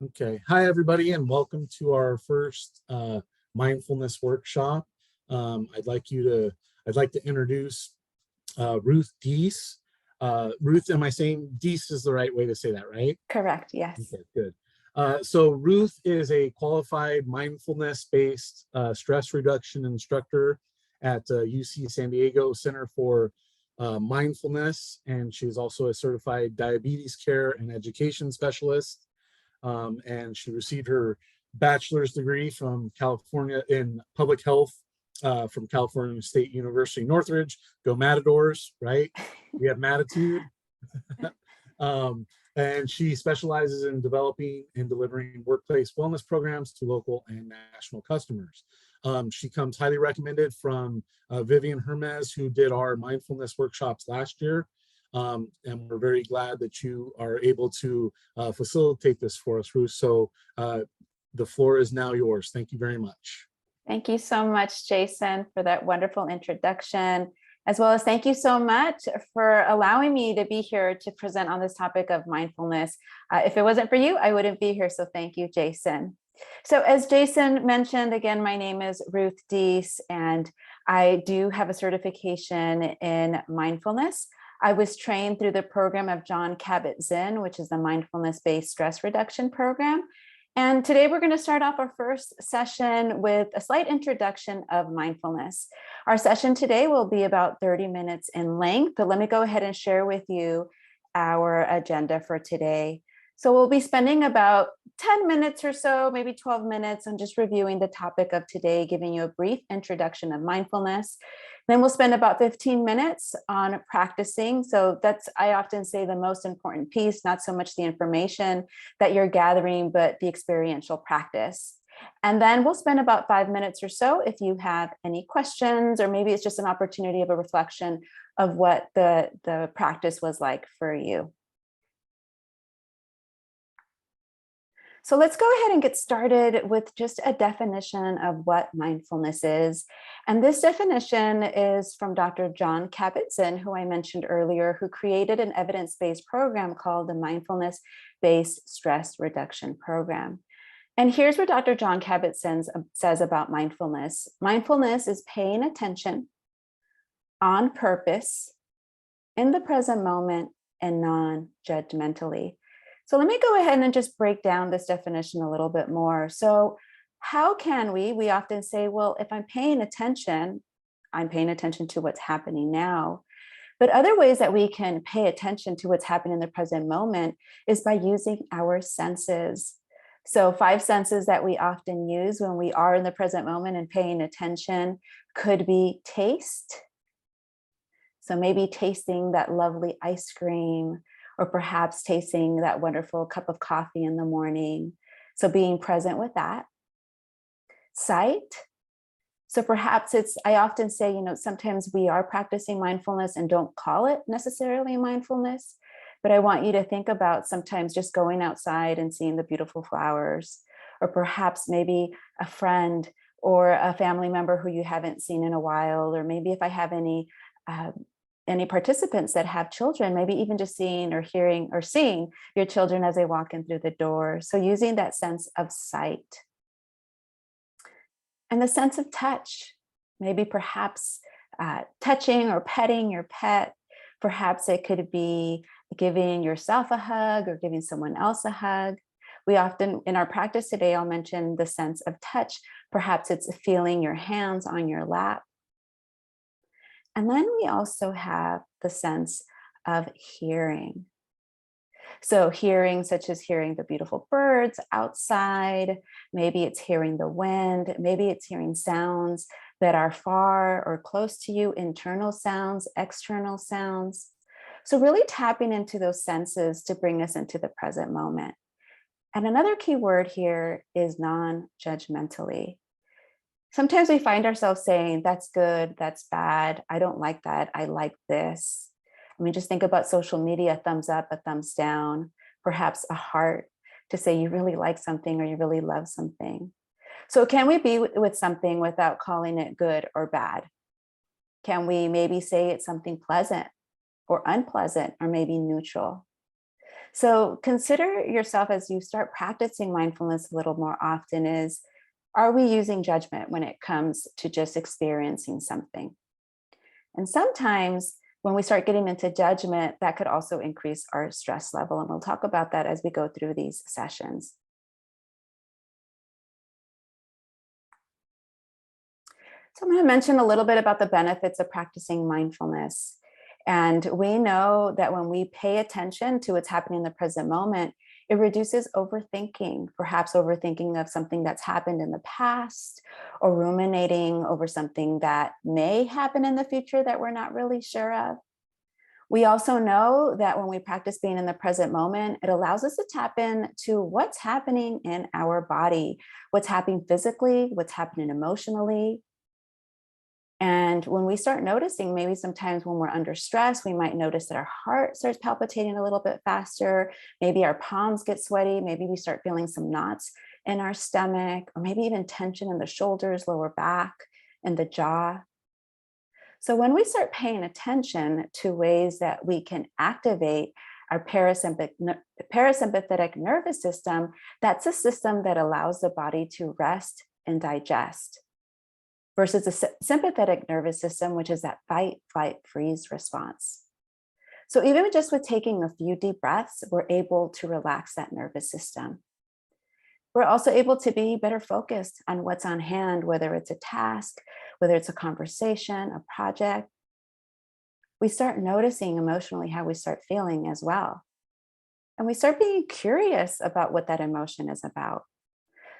Okay. Hi, everybody, and welcome to our first mindfulness workshop. I'd like to introduce Ruth Deese. Ruth, am I saying Deese is the right way to say that, right? Correct, yes. Okay, good. So Ruth is a qualified mindfulness-based stress reduction instructor at UC San Diego Center for Mindfulness, and she's also a certified diabetes care and education specialist. And she received her bachelor's degree from California in public health from California State University, Northridge. Go Matadors, right? We have Matitude. And she specializes in developing and delivering workplace wellness programs to local and national customers. She comes highly recommended from Vivian Hermes, who did our mindfulness workshops last year. And we're very glad that you are able to facilitate this for us, Ruth. So the floor is now yours. Thank you very much. Thank you so much, Jason, for that wonderful introduction, as well as thank you so much for allowing me to be here to present on this topic of mindfulness. If it wasn't for you, I wouldn't be here. So thank you, Jason. So as Jason mentioned, again, my name is Ruth Deese, and I do have a certification in mindfulness. I was trained through the program of Jon Kabat-Zinn, which is the mindfulness-based stress reduction program. And today we're going to start off our first session with a slight introduction of mindfulness. Our session today will be about 30 minutes in length, but let me go ahead and share with you our agenda for today. So we'll be spending about 10 minutes or so, maybe 12 minutes on just reviewing the topic of today, giving you a brief introduction of mindfulness. Then we'll spend about 15 minutes on practicing. So that's, I often say, the most important piece, not so much the information that you're gathering, but the experiential practice. And then we'll spend about 5 minutes or so if you have any questions, or maybe it's just an opportunity of a reflection of what the practice was like for you. So let's go ahead and get started with just a definition of what mindfulness is. And this definition is from Dr. Jon Kabat-Zinn, who I mentioned earlier, who created an evidence-based program called the Mindfulness-Based Stress Reduction Program. And here's what Dr. Jon Kabat-Zinn says about mindfulness. Mindfulness is paying attention on purpose, in the present moment, and non-judgmentally. So let me go ahead and just break down this definition a little bit more. So how can we often say, well, if I'm paying attention to what's happening now. But other ways that we can pay attention to what's happening in the present moment is by using our senses. So 5 senses that we often use when we are in the present moment and paying attention could be taste. So maybe tasting that lovely ice cream, or perhaps tasting that wonderful cup of coffee in the morning. So being present with that. Sight. So perhaps I often say, sometimes we are practicing mindfulness and don't call it necessarily mindfulness, but I want you to think about sometimes just going outside and seeing the beautiful flowers, or perhaps maybe a friend or a family member who you haven't seen in a while, or maybe if I have any participants that have children, maybe even just seeing or hearing or seeing your children as they walk in through the door. So using that sense of sight. And the sense of touch, maybe perhaps touching or petting your pet. Perhaps it could be giving yourself a hug or giving someone else a hug. We often, in our practice today, I'll mention the sense of touch. Perhaps it's feeling your hands on your lap. And then we also have the sense of hearing. So hearing, such as hearing the beautiful birds outside, maybe it's hearing the wind, maybe it's hearing sounds that are far or close to you, internal sounds, external sounds. So really tapping into those senses to bring us into the present moment. And another key word here is non-judgmentally. Sometimes we find ourselves saying, that's good, that's bad, I don't like that, I like this. I mean, just think about social media, a thumbs up, a thumbs down, perhaps a heart to say you really like something or you really love something. So can we be with something without calling it good or bad? Can we maybe say it's something pleasant or unpleasant or maybe neutral? So consider yourself as you start practicing mindfulness a little more often is, are we using judgment when it comes to just experiencing something? And sometimes when we start getting into judgment, that could also increase our stress level. And we'll talk about that as we go through these sessions. So I'm going to mention a little bit about the benefits of practicing mindfulness. And we know that when we pay attention to what's happening in the present moment, it reduces overthinking, perhaps overthinking of something that's happened in the past or ruminating over something that may happen in the future that we're not really sure of. We also know that when we practice being in the present moment, it allows us to tap into what's happening in our body, what's happening physically, what's happening emotionally. And when we start noticing, maybe sometimes when we're under stress, we might notice that our heart starts palpitating a little bit faster. Maybe our palms get sweaty. Maybe we start feeling some knots in our stomach, or maybe even tension in the shoulders, lower back, and the jaw. So when we start paying attention to ways that we can activate our parasympathetic nervous system, that's a system that allows the body to rest and digest, versus the sympathetic nervous system, which is that fight, flight, freeze response. So even just with taking a few deep breaths, we're able to relax that nervous system. We're also able to be better focused on what's on hand, whether it's a task, whether it's a conversation, a project. We start noticing emotionally how we start feeling as well. And we start being curious about what that emotion is about.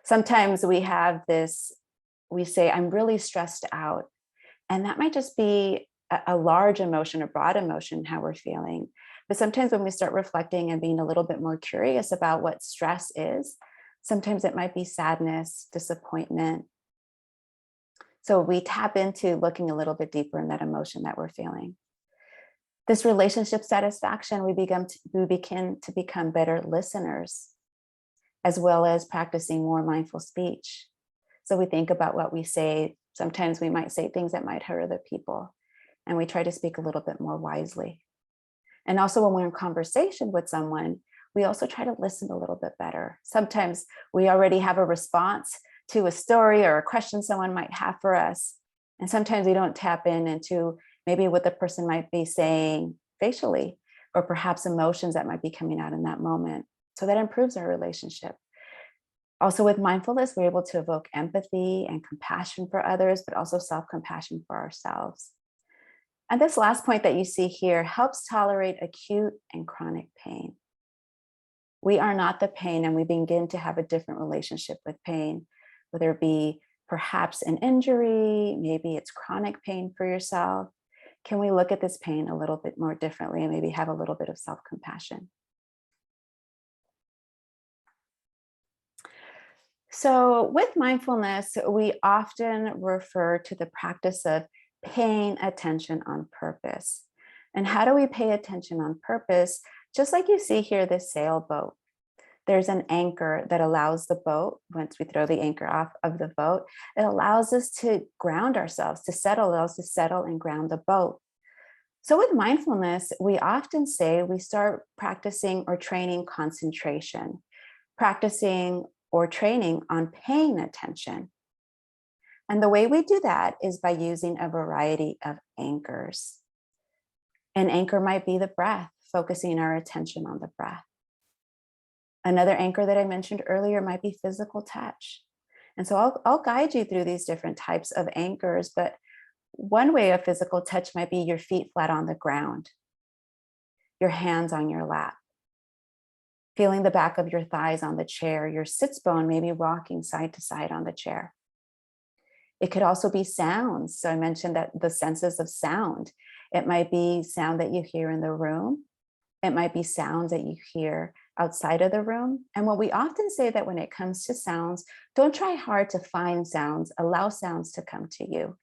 Sometimes we have this, we say, I'm really stressed out. And that might just be a large emotion, a broad emotion, how we're feeling. But sometimes when we start reflecting and being a little bit more curious about what stress is, sometimes it might be sadness, disappointment. So we tap into looking a little bit deeper in that emotion that we're feeling. This relationship satisfaction, we begin to become better listeners, as well as practicing more mindful speech. So we think about what we say. Sometimes we might say things that might hurt other people, and we try to speak a little bit more wisely. And also when we're in conversation with someone, we also try to listen a little bit better. Sometimes we already have a response to a story or a question someone might have for us. And sometimes we don't tap into maybe what the person might be saying facially, or perhaps emotions that might be coming out in that moment. So that improves our relationship. Also with mindfulness, we're able to evoke empathy and compassion for others, but also self-compassion for ourselves. And this last point that you see here helps tolerate acute and chronic pain. We are not the pain, and we begin to have a different relationship with pain, whether it be perhaps an injury, maybe it's chronic pain for yourself. Can we look at this pain a little bit more differently and maybe have a little bit of self-compassion? So with mindfulness, we often refer to the practice of paying attention on purpose. And how do we pay attention on purpose? Just like you see here, this sailboat. There's an anchor that allows the boat, once we throw the anchor off of the boat, it allows us to ground ourselves, to settle, allows us to settle and ground the boat. So with mindfulness, we often say we start practicing or training concentration, practicing or training on paying attention. And the way we do that is by using a variety of anchors. An anchor might be the breath, focusing our attention on the breath. Another anchor that I mentioned earlier might be physical touch. And so I'll guide you through these different types of anchors, but one way of physical touch might be your feet flat on the ground, your hands on your lap, feeling the back of your thighs on the chair, your sits bone maybe rocking side to side on the chair. It could also be sounds. So I mentioned that the senses of sound. It might be sound that you hear in the room. It might be sounds that you hear outside of the room. And what we often say that when it comes to sounds, don't try hard to find sounds, allow sounds to come to you.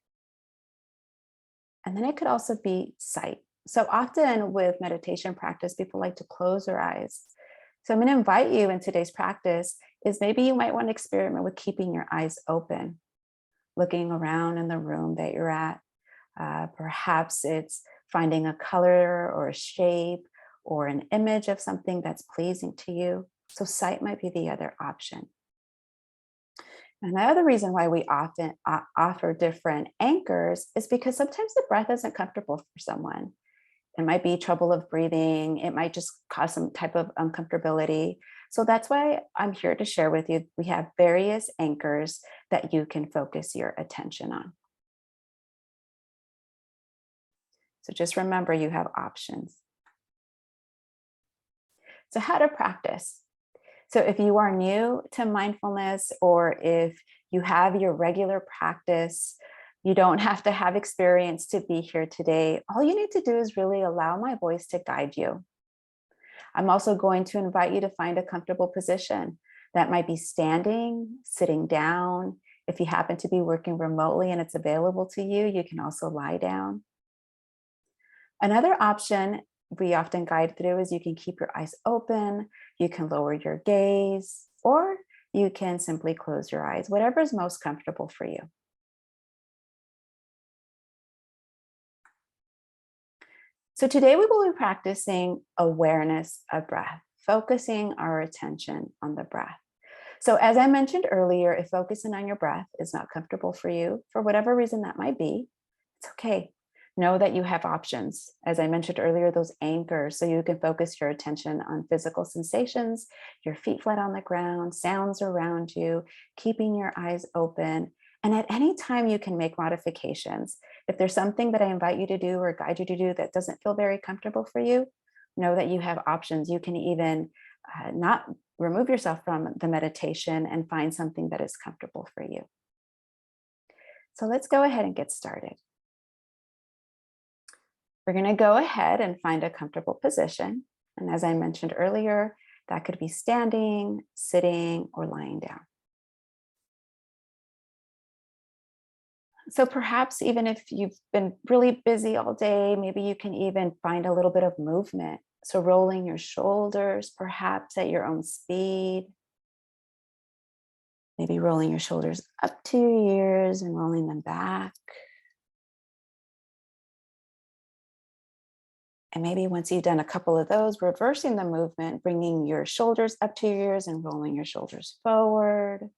And then it could also be sight. So often with meditation practice, people like to close their eyes. So I'm going to invite you in today's practice is maybe you might want to experiment with keeping your eyes open, looking around in the room that you're at. Perhaps it's finding a color or a shape or an image of something that's pleasing to you. So sight might be the other option. And the other reason why we often offer different anchors is because sometimes the breath isn't comfortable for someone. It might be trouble of breathing. It might just cause some type of uncomfortability. So that's why I'm here to share with you. We have various anchors that you can focus your attention on. So just remember, you have options. So how to practice? So if you are new to mindfulness, or if you have your regular practice, you don't have to have experience to be here today. All you need to do is really allow my voice to guide you. I'm also going to invite you to find a comfortable position. That might be standing, sitting down. If you happen to be working remotely and it's available to you, you can also lie down. Another option we often guide through is you can keep your eyes open, you can lower your gaze, or you can simply close your eyes, whatever is most comfortable for you. So today we will be practicing awareness of breath, focusing our attention on the breath. So as I mentioned earlier, if focusing on your breath is not comfortable for you, for whatever reason that might be, it's okay. Know that you have options. As I mentioned earlier, those anchors, so you can focus your attention on physical sensations, your feet flat on the ground, sounds around you, keeping your eyes open. And at any time you can make modifications. If there's something that I invite you to do or guide you to do that doesn't feel very comfortable for you, know that you have options. You can even not remove yourself from the meditation and find something that is comfortable for you. So let's go ahead and get started. We're going to go ahead and find a comfortable position. And as I mentioned earlier, that could be standing, sitting, or lying down. So perhaps even if you've been really busy all day, maybe you can even find a little bit of movement. So rolling your shoulders, perhaps at your own speed. Maybe rolling your shoulders up to your ears and rolling them back. And maybe once you've done a couple of those, reversing the movement, bringing your shoulders up to your ears and rolling your shoulders forward.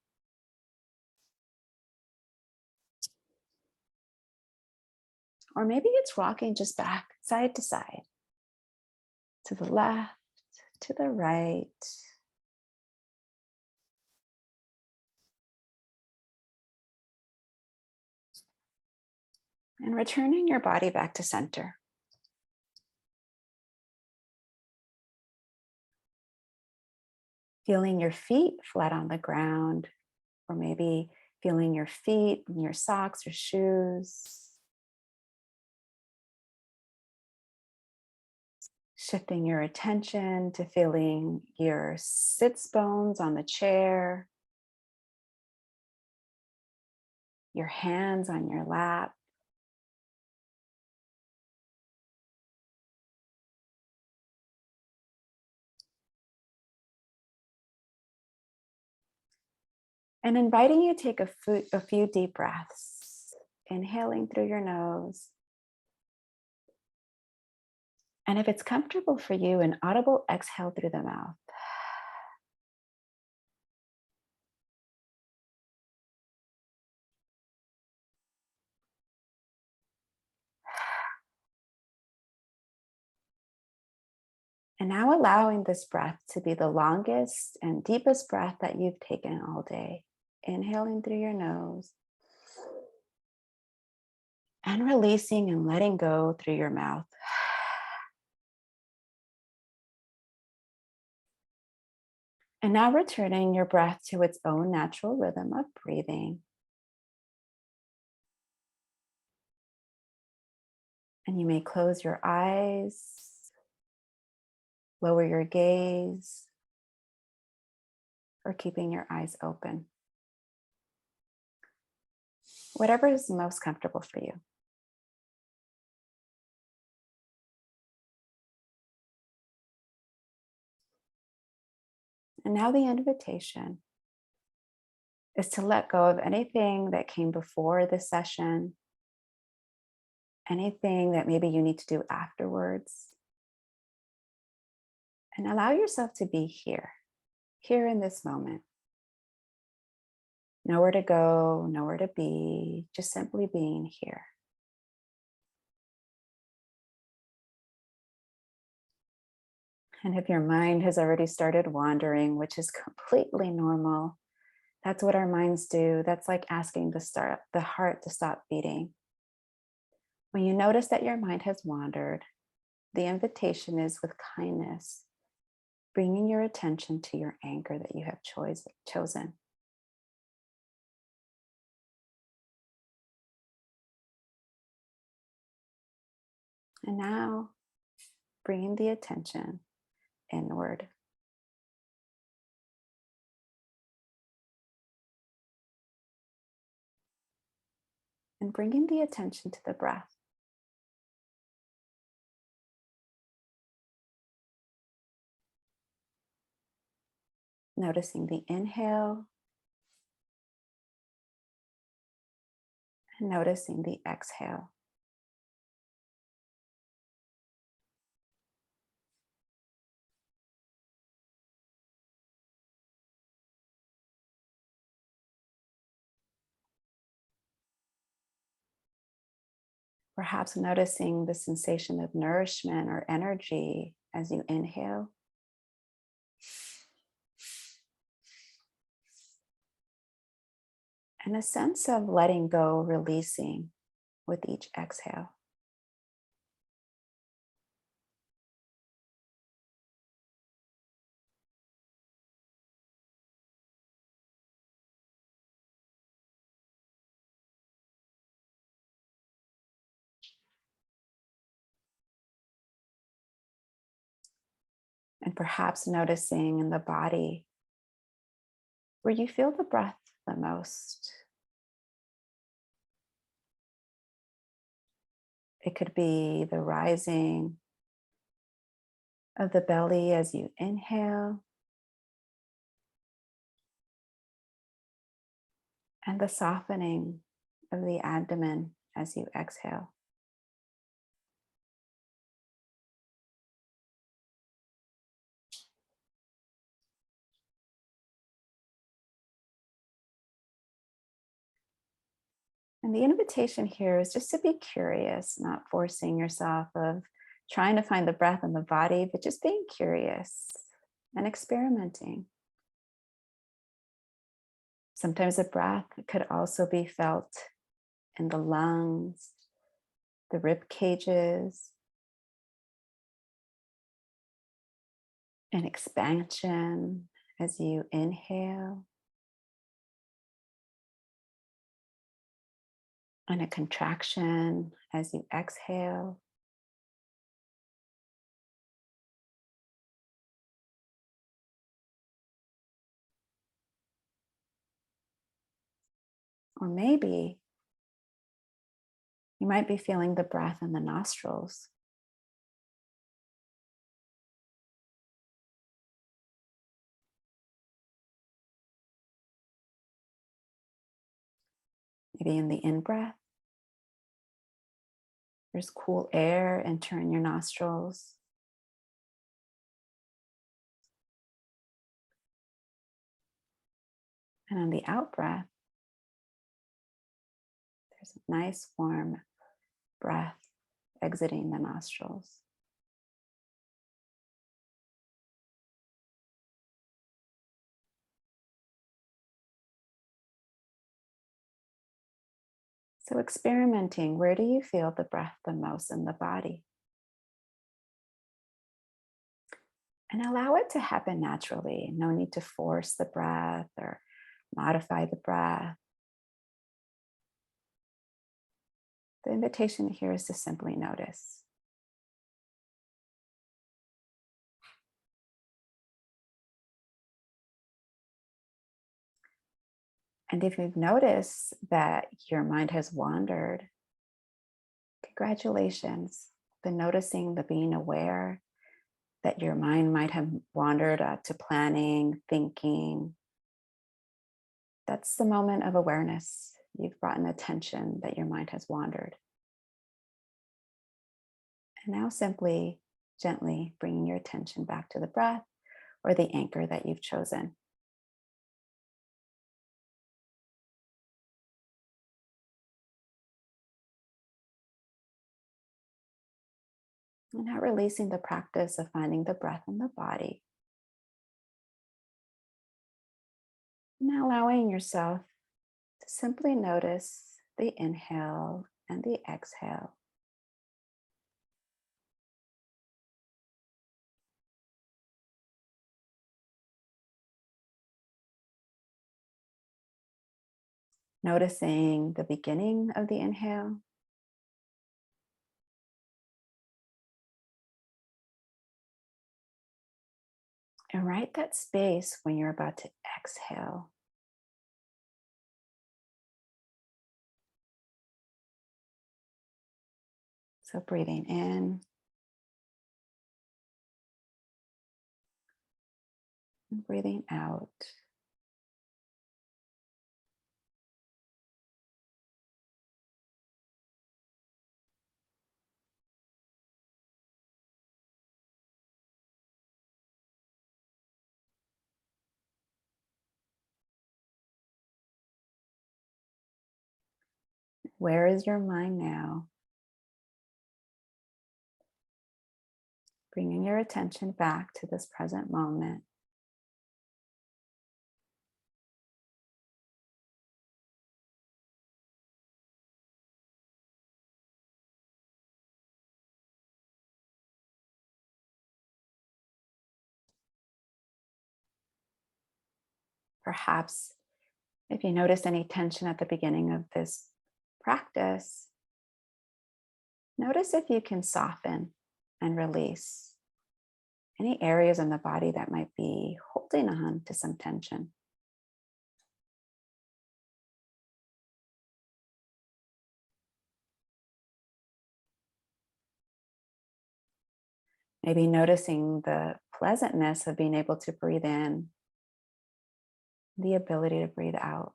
Or maybe it's rocking just back, side to side, to the left, to the right. And returning your body back to center. Feeling your feet flat on the ground, or maybe feeling your feet in your socks or shoes. Shifting your attention to feeling your sits bones on the chair, your hands on your lap. And inviting you to take a few deep breaths, inhaling through your nose. And if it's comfortable for you, an audible exhale through the mouth. And now allowing this breath to be the longest and deepest breath that you've taken all day. Inhaling through your nose. And releasing and letting go through your mouth. And now returning your breath to its own natural rhythm of breathing. And you may close your eyes, lower your gaze, or keeping your eyes open. Whatever is most comfortable for you. And now the invitation is to let go of anything that came before this session, anything that maybe you need to do afterwards. And allow yourself to be here in this moment. Nowhere to go, nowhere to be, just simply being here. And if your mind has already started wandering, which is completely normal, that's what our minds do. That's like asking the heart to stop beating. When you notice that your mind has wandered, the invitation is with kindness, bringing your attention to your anchor that you have chosen. And now, bringing the attention inward. And bringing the attention to the breath. Noticing the inhale and noticing the exhale. Perhaps noticing the sensation of nourishment or energy as you inhale. And a sense of letting go, releasing with each exhale. And perhaps noticing in the body where you feel the breath the most. It could be the rising of the belly as you inhale, and the softening of the abdomen as you exhale. And the invitation here is just to be curious, not forcing yourself of trying to find the breath in the body, but just being curious and experimenting. Sometimes the breath could also be felt in the lungs, the rib cages, an expansion as you inhale, and a contraction as you exhale. Or maybe you might be feeling the breath in the nostrils. Maybe in the in-breath, there's cool air entering your nostrils. And on the out-breath, there's a nice warm breath exiting the nostrils. So experimenting, where do you feel the breath the most in the body? And allow it to happen naturally. No need to force the breath or modify the breath. The invitation here is to simply notice. And if you've noticed that your mind has wandered, congratulations. The noticing, the being aware that your mind might have wandered to planning, thinking. That's the moment of awareness. You've brought an attention that your mind has wandered. And now simply gently bringing your attention back to the breath or the anchor that you've chosen. And now releasing the practice of finding the breath in the body. Now allowing yourself to simply notice the inhale and the exhale. Noticing the beginning of the inhale and right that space when you're about to exhale. So breathing in and breathing out. Where is your mind now? Bringing your attention back to this present moment. Perhaps if you notice any tension at the beginning of this practice, notice if you can soften and release any areas in the body that might be holding on to some tension. Maybe noticing the pleasantness of being able to breathe in, the ability to breathe out.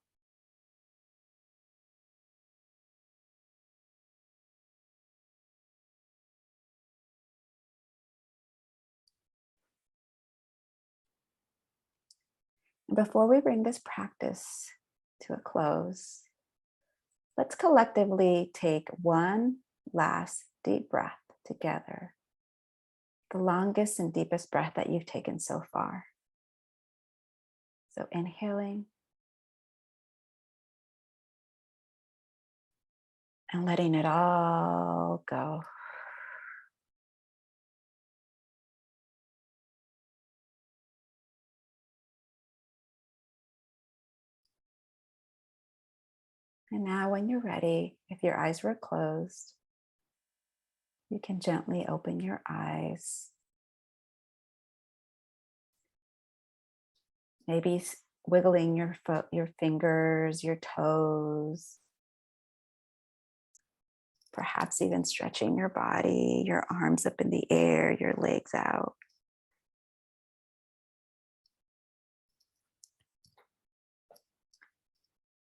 And before we bring this practice to a close, let's collectively take one last deep breath together. The longest and deepest breath that you've taken so far. So inhaling and letting it all go. And now when you're ready, if your eyes were closed, you can gently open your eyes. Maybe wiggling your foot, your fingers, your toes. Perhaps even stretching your body, your arms up in the air, your legs out.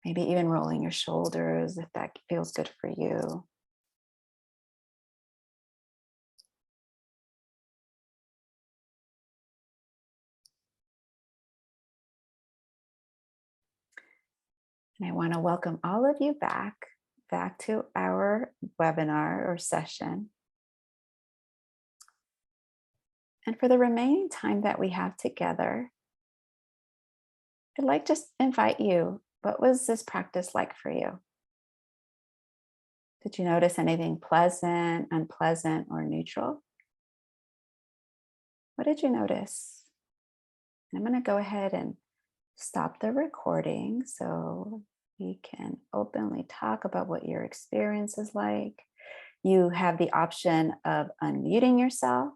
Maybe even rolling your shoulders if that feels good for you. And I want to welcome all of you back to our webinar or session. And for the remaining time that we have together, I'd like to invite you, what was this practice like for you? Did you notice anything pleasant, unpleasant, or neutral? What did you notice? I'm going to go ahead and stop the recording so we can openly talk about what your experience is like. You have the option of unmuting yourself